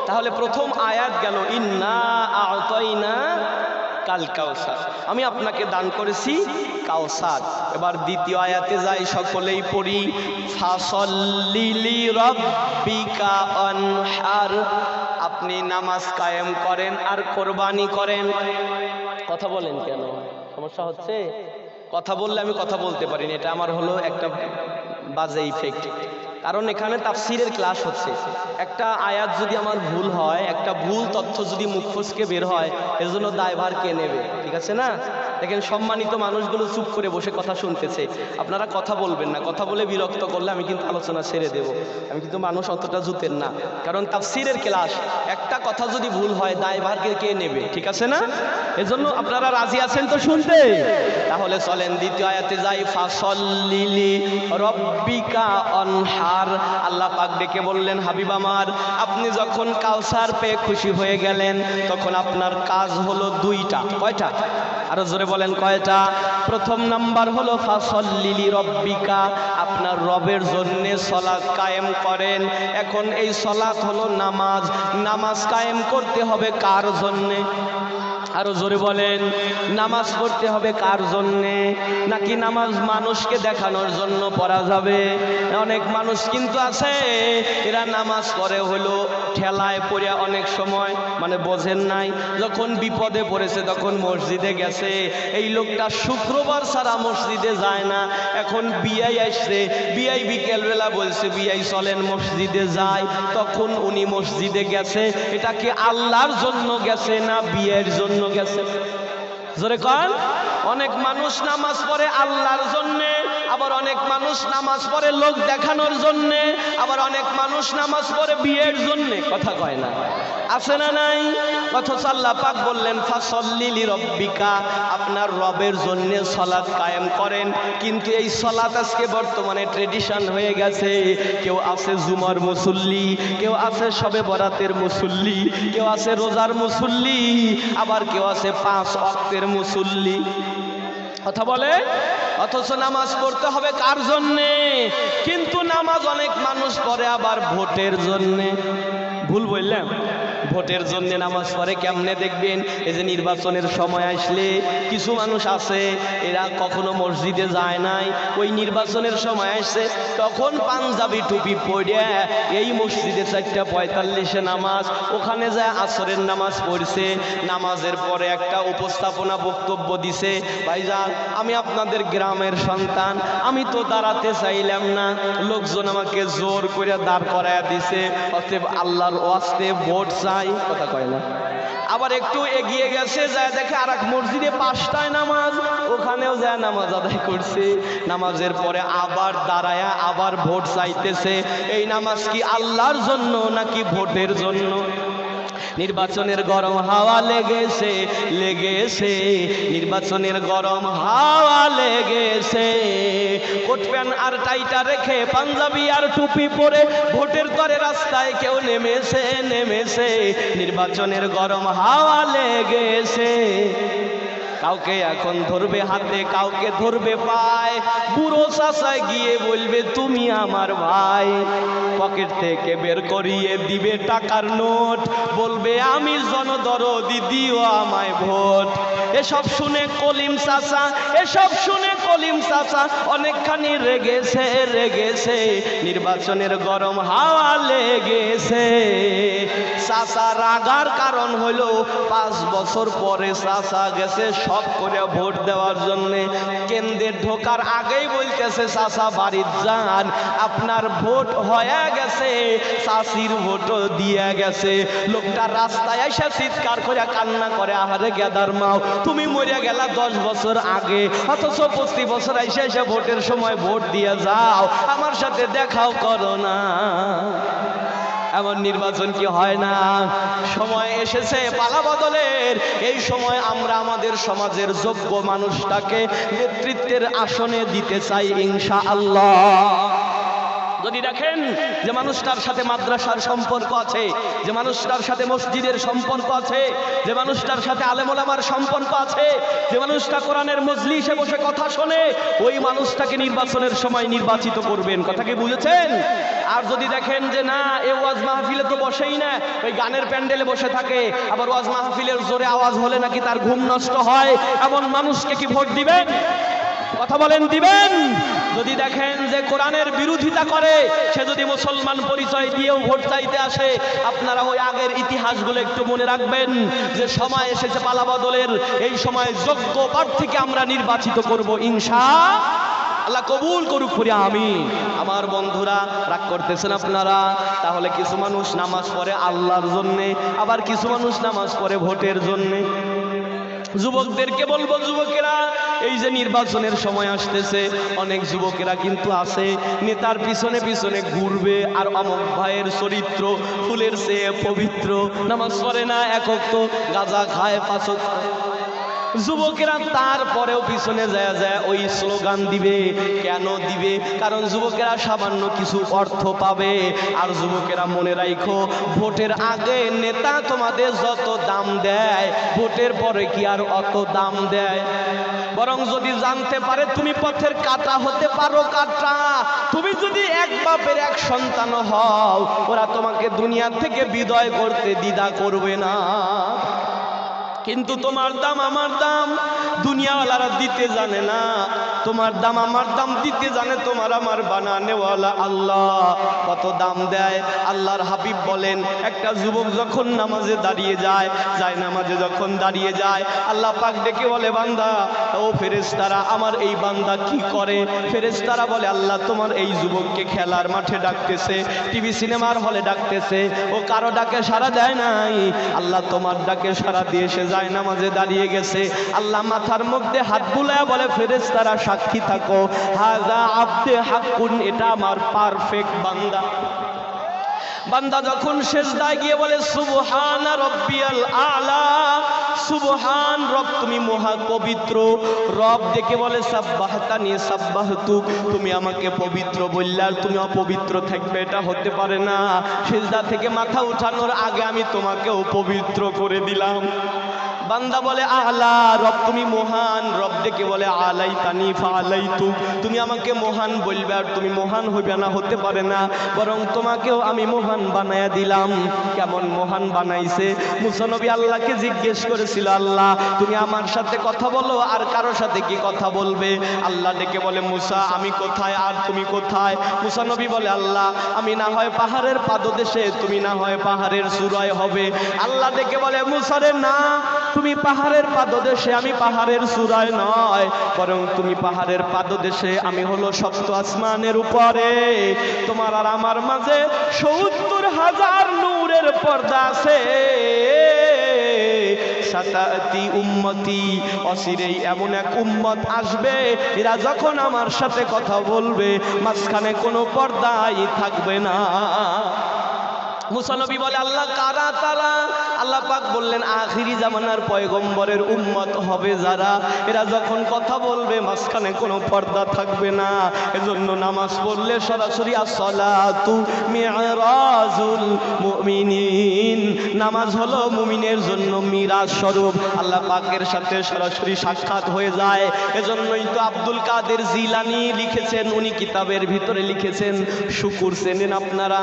S1: তাহলে প্রথম আয়াত গেল ইন্না আ'তাইনা কাল কাউসার, আমি আপনাকে দান করেছি কাউসার। এবার দ্বিতীয় আয়াতে যাই, সকলেই পড়ি, ফাসল্লি লিরাব্বিকা ওয়ানহার, আপনি নামাজ কায়েম করেন আর কোরবানি করেন। কথা বলেন কেন? সমস্যা হচ্ছে? কথা বললে আমি কথা বলতে পারি না, এটা আমার হলো একটা বাজে ইফেক্ট। কারণ এখানে তাফসিরের ক্লাস হচ্ছে, একটা আয়াত যদি আমার ভুল হয়, একটা ভুল তথ্য যদি মুখ ফসকে বের হয়, এর জন্য দায়ভার কে নেবে? ঠিক আছে না? দেখেন সম্মানিত মানুষগুলো চুপ করে বসে কথা শুনতেছে, আপনারা কথা বলবেন না, কথা বলে বিরক্ত করলে আমি কিন্তু আলোচনা ছেড়ে দেব। আমি কিন্তু মানুষ অতটা জুতেন না, কারণ তাফসিরের ক্লাস, একটা কথা যদি ভুল হয় দায়ভার কে নেবে? ঠিক আছে না? এজন্য আপনারা রাজি আছেন তো শুনতে? তাহলে চলেন দ্বিতীয় আয়াতে যাই, ফাসল্লি লিরাব্বিকা ওয়ানহার। আল্লাহ পাক ডেকে বললেন, হাবিব আমার, আপনি যখন কাউসার পেয়ে খুশি হয়ে গেলেন, তখন আপনার কাজ হলো দুইটা। কয়টা? আরো জোরে বলেন, কয়টা? প্রথম নাম্বার হলো ফাসল্লি লিরাব্বিকা, আপনার রবের জন্য সালাত কায়েম করেন। এখন এই সালাত হলো নামাজ, নামাজ কায়েম করতে হবে কার জন্যে? আরো জোরে বলেন। নামাজ পড়তে হবে কার জন্যে? নাকি নামাজ মানুষকে দেখানোর জন্য পড়া যাবে? অনেক মানুষ কিন্তু আছে এরা নামাজ পড়ে হলো ঠেলায় পড়ে, অনেক সময় মানে বোঝেন নাই, যখন বিপদে পড়েছে তখন মসজিদে গেছে। এই লোকটা শুক্রবার ছাড়া মসজিদে যায় না। এখন বিয়াই আসছে, বিয়াই বিকেলবেলা বলছে বিয়াই চলেন মসজিদে যায়, তখন উনি মসজিদে গেছে। এটা কি আল্লাহর জন্য গেছে না বিয়ের জন্য গেছে? জোরে কন। অনেক মানুষ নামাজ পড়ে আল্লাহর জন্যে, আবার অনেক মানুষ নামাজ পড়ে লোক দেখানোর জন্যে, আবার অনেক মানুষ নামাজ পড়ে বিয়ের জন্যে। কথা কয় না, আছে না নাই? অথচ আল্লাহ পাক বললেন ফাসল্লি লিরাব্বিকা, আপনার রবের জন্য সালাত কায়েম করেন। কিন্তু এই সালাত আজকে বর্তমানে ট্রেডিশন হয়ে গেছে। কেউ আছে জুমার মুসল্লি, কেউ আছে শবে বরাতের মুসল্লি, কেউ আছে রোজার মুসল্লি, আবার কেউ আছে 5 ওয়াক্তের মুসল্লি। কথা বলে। অথচ নামাজ পড়তে হবে কার জন্যে? কিন্তু নামাজ অনেক মানুষ পড়ে আবার ভোটের জন্যে। ভুল বললাম? ভোটের জন্য নামাজ পড়ে কেমনে দেখবেন? এই যে নির্বাচনের সময় আসলে কিছু মানুষ আছে এরা কখনো মসজিদে যায় নাই, ওই নির্বাচনের সময় আসছে তখন পাঞ্জাবি টুপি পরে এই মসজিদে 4:45 নামাজ, ওখানে যায় আসরের নামাজ পড়ছে। নামাজের পরে একটা উপস্থাপনা বক্তব্য দিছে, ভাইজান আমি আপনাদের গ্রামের সন্তান, আমি তো দাঁড়াতে চাইলাম না, লোকজন আমাকে জোর করে দাঁড় করায়া দিছে, অতএব আল্লাহর ওয়াস্তে ভোট চাই। কথা কয় না। আবার একটু এগিয়ে গেছে, যায় দেখে আর এক মসজিদে 5টায় নামাজ, ওখানেও যায় নামাজ আদায় করছে। নামাজের পরে আবার দাঁড়ায়া আবার ভোট চাইতেছে। এই নামাজ কি আল্লাহর জন্য নাকি ভোটের জন্য? নির্বাচনের গরম হাওয়া লেগেছে, লেগেছে, নির্বাচনের গরম হাওয়া লেগেছে। কোট প্যান্ট আর টাইটা রেখে পাঞ্জাবি আর টুপি পরে ভোটের তরে রাস্তায় কেউ নেমেছে, নেমেছে, নির্বাচনের গরম হাওয়া লেগেছে। কাউকে এখন ধরবে হাতে, কাউকে ধরবে পায়, বুড়ো চাচায় গিয়ে বলবে তুমি আমার ভাই, পকেট থেকে বের করিয়ে দিবে টাকার নোট, বলবে আমি জনদরদি, দিও আমায় ভোট। এসব শুনে কলিম চাচা, এসব শুনে কলিম চাচা অনেকখানি রেগেছে, রেগেছে, নির্বাচনের গরম হাওয়া লেগেছে। চাচা রাগার কারণ হলো 5 বছর পরে চাচা গেছে সব করে ভোট দেওয়ার জন্যে, কেন্দ্রে ঢোকার আগেই বলতেছে চাচা বাড়ির যান, আপনার ভোট হয়ে গেছে, চাচির ভোটও দিয়ে গেছে। লোকটা রাস্তায় এসে চিৎকার করে কান্না করে, আহারে গেদার মাও তুমি মরে গেলা 10 বছর আগে, অথচ 25 বছর এসে এসে ভোটের সময় ভোট দিয়ে যাও, আমার সাথে দেখাও করো না। এমন নির্বাচন কি হয় না? সময় এসেছে পালা বদলের। এই সময় আমরা আমাদের সমাজের যোগ্য মানুষটাকে নেতৃত্বের আসনে দিতে চাই ইনশাআল্লাহ। যদি দেখেন যে মানুষটার সাথে মাদ্রাসার সম্পর্ক আছে, যে মানুষটার সাথে মসজিদের সম্পর্ক আছে, যে মানুষটার সাথে আলেম ওলামার সম্পর্ক আছে, যে মানুষটা কোরআনের মজলিসে বসে কথা শোনে, ওই মানুষটাকে নির্বাচনের সময় নির্বাচিত করবেন। কথা কি বুঝেছেন? আর যদি দেখেন যে না এ ওয়াজ মাহফিলে তো বসেই না, ওই গানের প্যান্ডেলে বসে থাকে, আবার ওয়াজ মাহফিলের জোরে আওয়াজ হলে নাকি তার ঘুম নষ্ট হয়, এমন মানুষকে কি ভোট দিবেন? কথা বলেন, দিবেন? যদি দেখেন যে কোরআনের বিরোধিতা করে, সে যদি মুসলমান পরিচয় দিয়েও ভোট চাইতে আসে, আপনারা ওই আগের ইতিহাসগুলো একটু মনে রাখবেন যে সময় এসেছে পালা বদলের। এই সময় যোগ্য প্রার্থীকে আমরা নির্বাচিত করব ইনশাআল্লাহ। কবুল করুক পড়ি আমিন। আমার বন্ধুরা রাগ করতেছেন আপনারা? তাহলে কিছু মানুষ নামাজ পড়ে আল্লাহর জন্যে, আবার কিছু মানুষ নামাজ পড়ে ভোটের জন্যে। যুবকদেরকে বলবো, যুবকেরা এই যে নির্বাচনের সময় আসতেছে, অনেক যুবকেরা কিন্তু আছে নেতার পিছনে পিছনে ঘুরবে, আর অমুক ভাইয়ের চরিত্র ফুলের চেয়ে পবিত্র, নামাজ পড়ে না, একক তো গাঁজা খায়, 5 ওয়াক্ত। যুবকেরা তারপরেও পিছনে যায় যায় ওই স্লোগান দিবে। কেন দিবে? কারণ যুবকেরা সামান্য কিছু অর্থ পাবে। আর যুবকেরা মনে রাখো, ভোটের আগে নেতা তোমাদের যত দাম দেয়, ভোটের পরে কি আর অত দাম দেয়? বরং যদি জানতে পারে তুমি পথের কাঁটা হতে পারো, কাঁটা, তুমি যদি এক বাপের এক সন্তান হও, ওরা তোমাকে দুনিয়া থেকে বিদায় করতে দ্বিধা করবে না। কিন্তু তোমার দাম আমার দাম দুনিয়াওয়ালারা দিতে জানে না, তোমার দাম আমার দাম দিতে জানে তোমার আমার বানানেওয়ালা আল্লাহ। কত দাম দেয় আল্লাহর হাবিব বলেন, একটা যুবক যখন নামাজে দাঁড়িয়ে যায়, নামাজে যখন দাঁড়িয়ে যায়, আল্লাহ পাক ডেকে বলে, বান্দা ও ফেরেশতারা আমার এই বান্দা কি করে? ফেরেশতারা বলে, আল্লাহ তোমার এই যুবককে খেলার মাঠে ডাকতেছে, টিভি সিনেমার হলে ডাকতেছে, ও কারো ডাকে সাড়া দেয় নাই, আল্লাহ তোমার ডাকে সাড়া দিয়ে সে যায় নামাজে দাঁড়িয়ে গেছে। আল্লাহ মাথার মধ্যে হাত বুলায় বলে, ফেরেশতারা সাক্ষী থাকো, হাযা আবদে হাক্কুন, এটা আমার পারফেক্ট বান্দা। বান্দা যখন সিজদায় গিয়ে বলে সুবহানা রাব্বিয়াল আলা, সুবহান রব তুমি মহা পবিত্র, রব ডেকে বলে সাব্বাহতানি সাব্বাহতু, তুমি আমাকে পবিত্র বললে আর তুমি অপবিত্র থাকবে, এটা হতে পারে না। সিজদা থেকে মাথা উঠানোর আগে আমি তোমাকেও পবিত্র করে দিলাম। বান্দা বলে আলা, রব তুমি মহান, রব ডেকে বলে আলাইতানি ফালাইতু, তুমি আমাকে মহান বলবে আর তুমি মহান হইবে না, হতে পারে না, বরং তোমাকেও আমি মহান বানায়া দিলাম। কেমন মহান বানাইছে? মুসা নবী আল্লাহকে জিজ্ঞেস করেছিল, আল্লাহ তুমি আমার সাথে কথা বলো আর কারোর সাথে কি কথা বলবে? আল্লাহ ডেকে বলে, মুসা আমি কোথায় আর তুমি কোথায়? মুসা নবী বলে, আল্লাহ আমি না হয় পাহাড়ের পাদদেশে, তুমি না হয় পাহাড়ের চূড়ায় হবে। আল্লাহ ডেকে বলে, মুসারে না, তুমি পাহাড়ের পাদদেশে, আমি পাহাড়ের চূড়ায় নয়, বরং তুমি পাহাড়ের পাদদেশে, আমি হলো সপ্ত আসমানের উপরে। তোমার আর আমার মাঝে ৭০,০০০ নূরের পর্দা আছে। সাতাতি উম্মতি, অচিরেই এমন এক উম্মত আসবে, এরা যখন আমার সাথে কথা বলবে মাঝখানে কোনো পর্দাই থাকবে না। মুসা নবী বলে, আল্লাহ কারা তারা? আল্লাহ পাক বললেন, আখিরি জামানার পয়গম্বরের উম্মত হবে যারা, এরা যখন কথা বলবে মাঝখানে কোনো পর্দা থাকবে না। এজন্য নামাজ পড়লে সরাসরি আসসালাতু মিরাজুল মুমিনিন, নামাজ হলো মুমিনের জন্য মিরাজ স্বরূপ, আল্লাহ পাকের সাথে সরাসরি সাক্ষাৎ হয়ে যায়। এজন্যই তো আব্দুল কাদের জিলানী লিখেছেন, উনি কিতাবের ভিতরে লিখেছেন, শুকুর চেনেন আপনারা?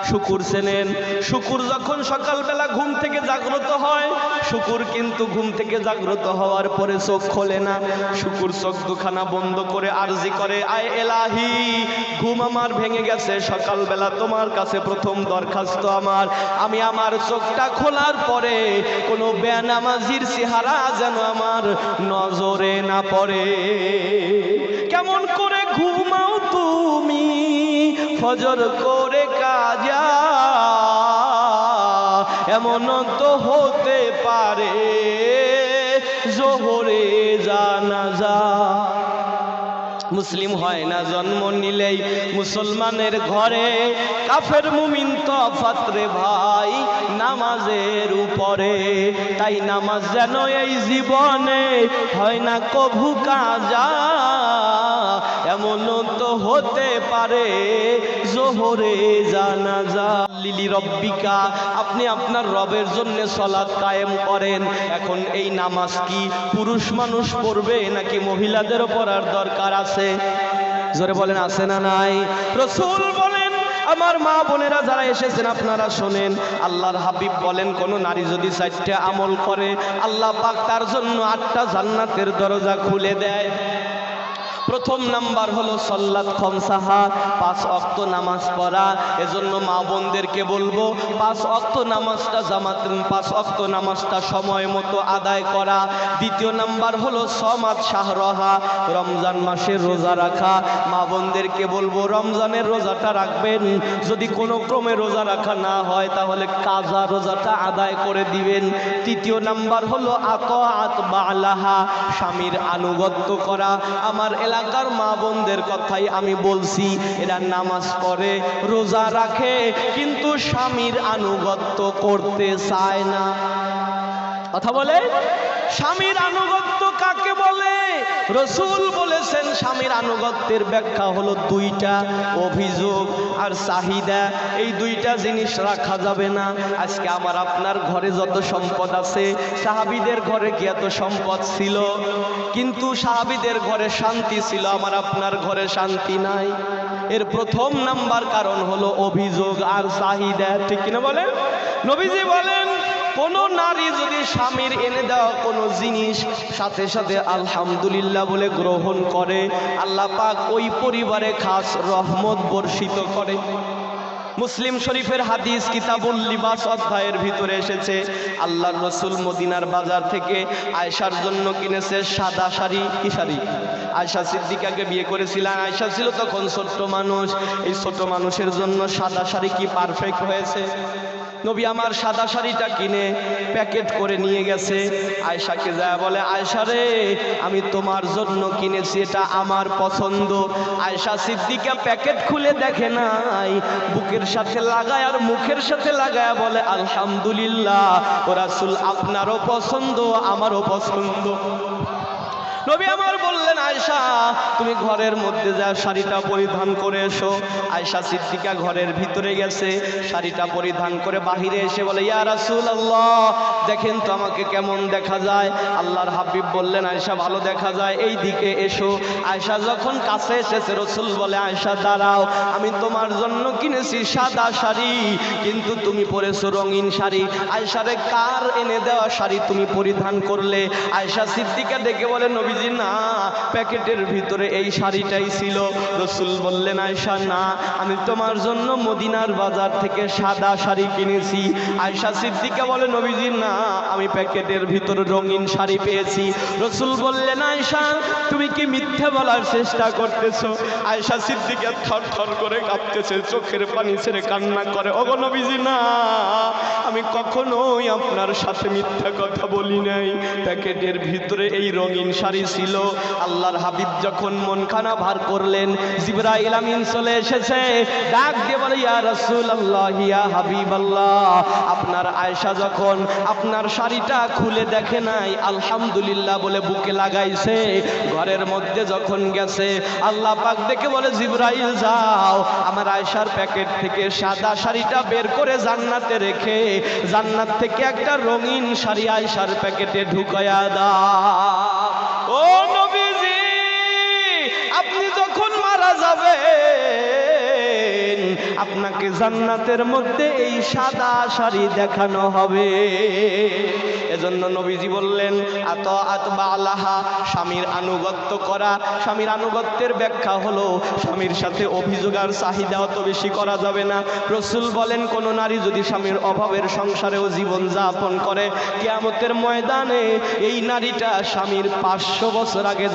S1: শুকুর চেনেন? শুকুর যখন সকালবেলা ঘুম থেকে জাগ্রত হয়, শুকুর কিন্তু ঘুম থেকে জাগ্রত হওয়ার পরে চোখ খোলে না। শুকুর চোখ দুখানা বন্ধ করে আরজি করে, আয় এলাহি, ঘুম আমার ভেঙে গেছে, সকালবেলা তোমার কাছে প্রথম দরখাস্ত আমার, আমি আমার চোখটা খোলার পরে কোনো বেনামাজির চেহারা যেন আমার নজরে না পড়ে। কেমন করে ঘুমাও তুমি ফজর করে কাজা, এমন তো হতে পারে জোহরে জানাজা। মুসলিম হয় না জন্ম নিলেই মুসলমানের ঘরে, কাফের মুমিন তফাৎ রে ভাই নামাজের উপরে। তাই নামাজ যেন এই জীবনে হয় না কভু কাজা, এমন তো হতে পারে জোহরে জানাজা। লিলি রব্বিকা, আপনি আপনার রবের জন্য সালাত কায়েম করেন। এখন এই নামাজ কি পুরুষ মানুষ পড়বে নাকি মহিলাদেরও পড়ার দরকার আছে? জোরে বলেন, আছে না নাই? রাসূল বলেন, আমার মা বোনেরা যারা এসেছেন আপনারা শোনেন, আল্লাহর হাবিব বলেন, কোন নারী যদি 4টা আমল করে আল্লাহ পাক তার জন্য 8টা জান্নাতের দরজা খুলে দেয়। প্রথম নাম্বার হলো সাল্লাত খামসাহা, 5 ওয়াক্ত নামাজ পড়া। এজন্য মা বোনদেরকে বলবো 5 ওয়াক্ত নামাজটা জামাত, 5 ওয়াক্ত নামাজটা সময় মতো আদায় করা। দ্বিতীয় নাম্বার হলো সমাত শাহরহা, রমজান মাসের রোজা রাখা। মা বোনদেরকে বলবো রমজানের রোজাটা রাখবেন, যদি কোনো ক্রমে রোজা রাখা না হয় তাহলে কাজা রোজাটা আদায় করে দিবেন। তৃতীয় নাম্বার হলো আতাআত বালাহা, স্বামীর আনুগত্য করা। আমার এলাকার মা বোনদের কথাই আমি বলছি, এরা নামাজ পড়ে রোজা রাখে কিন্তু স্বামীর আনুগত্য করতে চায় না। কথা বলে, স্বামীর আনুগত্য কাকে বলে? রাসূল বলেছেন স্বামীর আনুগত্যের ব্যাখ্যা হলো 2টা, অভিযোগ আর চাহিদা। এই 2টা জিনিস রাখা যাবে না। আজকে আমার আপনার ঘরে যত সম্পদ আছে, সাহাবীদের ঘরে কি এত সম্পদ ছিল? কিন্তু সাহাবীদের ঘরে শান্তি ছিল, আমার আপনার ঘরে শান্তি নাই। এর প্রথম নাম্বার কারণ হলো অভিযোগ আর চাহিদা। ঠিক কিনা বলেন? নবীজি বলেন কোনো নারী যদি স্বামীর এনে দেওয়া কোনো জিনিস সাথে সাথে আলহামদুলিল্লাহ বলে গ্রহণ করে, আল্লাহ পাক ওই পরিবারে খাস রহমত বর্ষিত করে। মুসলিম শরীফের হাদিস কিতাবুল লিবাস অধ্যায়ের ভিতরে এসেছে, আল্লাহর রসুল মদিনার বাজার থেকে আয়েশার জন্য কিনেছে সাদা শাড়ি। কি শাড়ি? আয়েশা সিদ্দিকাকে বিয়ে করেছিলেন, আয়েশা ছিল তখন ছোট্ট মানুষ। এই ছোট মানুষের জন্য সাদা শাড়ি কি পারফেক্ট হয়েছে? নবী আমার সাদা শাড়িটা কিনে প্যাকেট করে নিয়ে গেছে। আয়েশাকে যায় বলে, আয়েশা রে, আমি তোমার জন্য কিনেছি, এটা আমার পছন্দ। আয়েশা সিদ্দিকা প্যাকেট খুলে দেখে নাই, বুকের সাথে লাগায় আর মুখের সাথে লাগায় বলে, আলহামদুলিল্লাহ ও রাসূল, আপনারও পছন্দ আমারও পছন্দ। নবী আমার বললেন, আয়েশা তুমি ঘরের মধ্যে যা শাড়িটা পরিধান করে এসো। আয়েশা সিদ্দিকা ঘরের ভিতরে গেছে, শাড়িটা পরিধান করে বাহিরে এসে বলে, ইয়া রাসূলুল্লাহ, দেখেন তো আমাকে কেমন দেখা যায়। আল্লাহর হাবিব বললেন, আয়েশা ভালো দেখা যায়, এই দিকে এসো। আয়েশা যখন কাছে এসেছে, রাসূল বলে, আয়েশা দাঁড়াও, আমি তোমার জন্য কিনেছি সাদা শাড়ি, কিন্তু তুমি পরেছো রঙিন শাড়ি। আয়েশা রে, কার এনে দেওয়া শাড়ি তুমি পরিধান করলে? আয়েশা সিদ্দিকা ডেকে বলে, নবী না, প্যাকেটের ভিতরে এই শাড়িটাই ছিল। রাসূল বললেন, আয়েশা না, আমি তোমার জন্য মদিনার বাজার থেকে সাদা শাড়ি কিনেছি। আয়েশা সিদ্দিকা বলে, নবীজি না, আমি প্যাকেটের ভিতরে রঙিন শাড়ি পেয়েছি। রাসূল বললেন, আয়েশা তুমি কি মিথ্যে বলার চেষ্টা করতেছো? আয়েশা সিদ্দিকা থরথর করে কাঁপতেছে, চোখের পানি ছেড়ে কান্না করে, ওগো নবীজি না, আমি কখনোই আপনার সাথে মিথ্যা কথা বলি নাই, প্যাকেটের ভিতরে এই রঙিন শাড়ি ছিল। আল্লাহর হাবিব যখন মনখানা ভার করলেন, জিবরাইল আমিন চলে এসেছে, ডাক দিয়ে বলে, ইয়া রাসূলুল্লাহ, ইয়া হাবিবাল্লাহ, আপনার আয়েশা যখন আপনার শাড়িটা খুলে দেখে নাই, আলহামদুলিল্লাহ বলে বুকে লাগাইছে, ঘরের মধ্যে যখন গেছে, আল্লাহ পাক দেখে বলে, জিবরাইল যাও, আমার আয়েশার প্যাকেট থেকে সাদা শাড়িটা বের করে জান্নাতে রেখে জান্নাত থেকে একটা রঙিন শাড়ি আয়েশার প্যাকেটে ঢুকায়া দাও। ও নবীজি, আপনি যখন মারা যাবেন, আপনাকে জান্নাতের মধ্যে এই সাদা শাড়ি দেখানো হবে। এজন্য নবীজি বললেন, আতাআত বালাহা, স্বামীর আনুগত্য করা। স্বামীর আনুগত্যের ব্যাখ্যা হলো, স্বামীর সাথে অভিযোগ আর চাহিদা অত বেশি করা যাবে না। রাসূল বলেন, কোন নারী যদি স্বামীর অভাবের সংসারেও জীবন যাপন করে, কিয়ামতের ময়দানে এই নারীটা স্বামীর 500 বছর আগে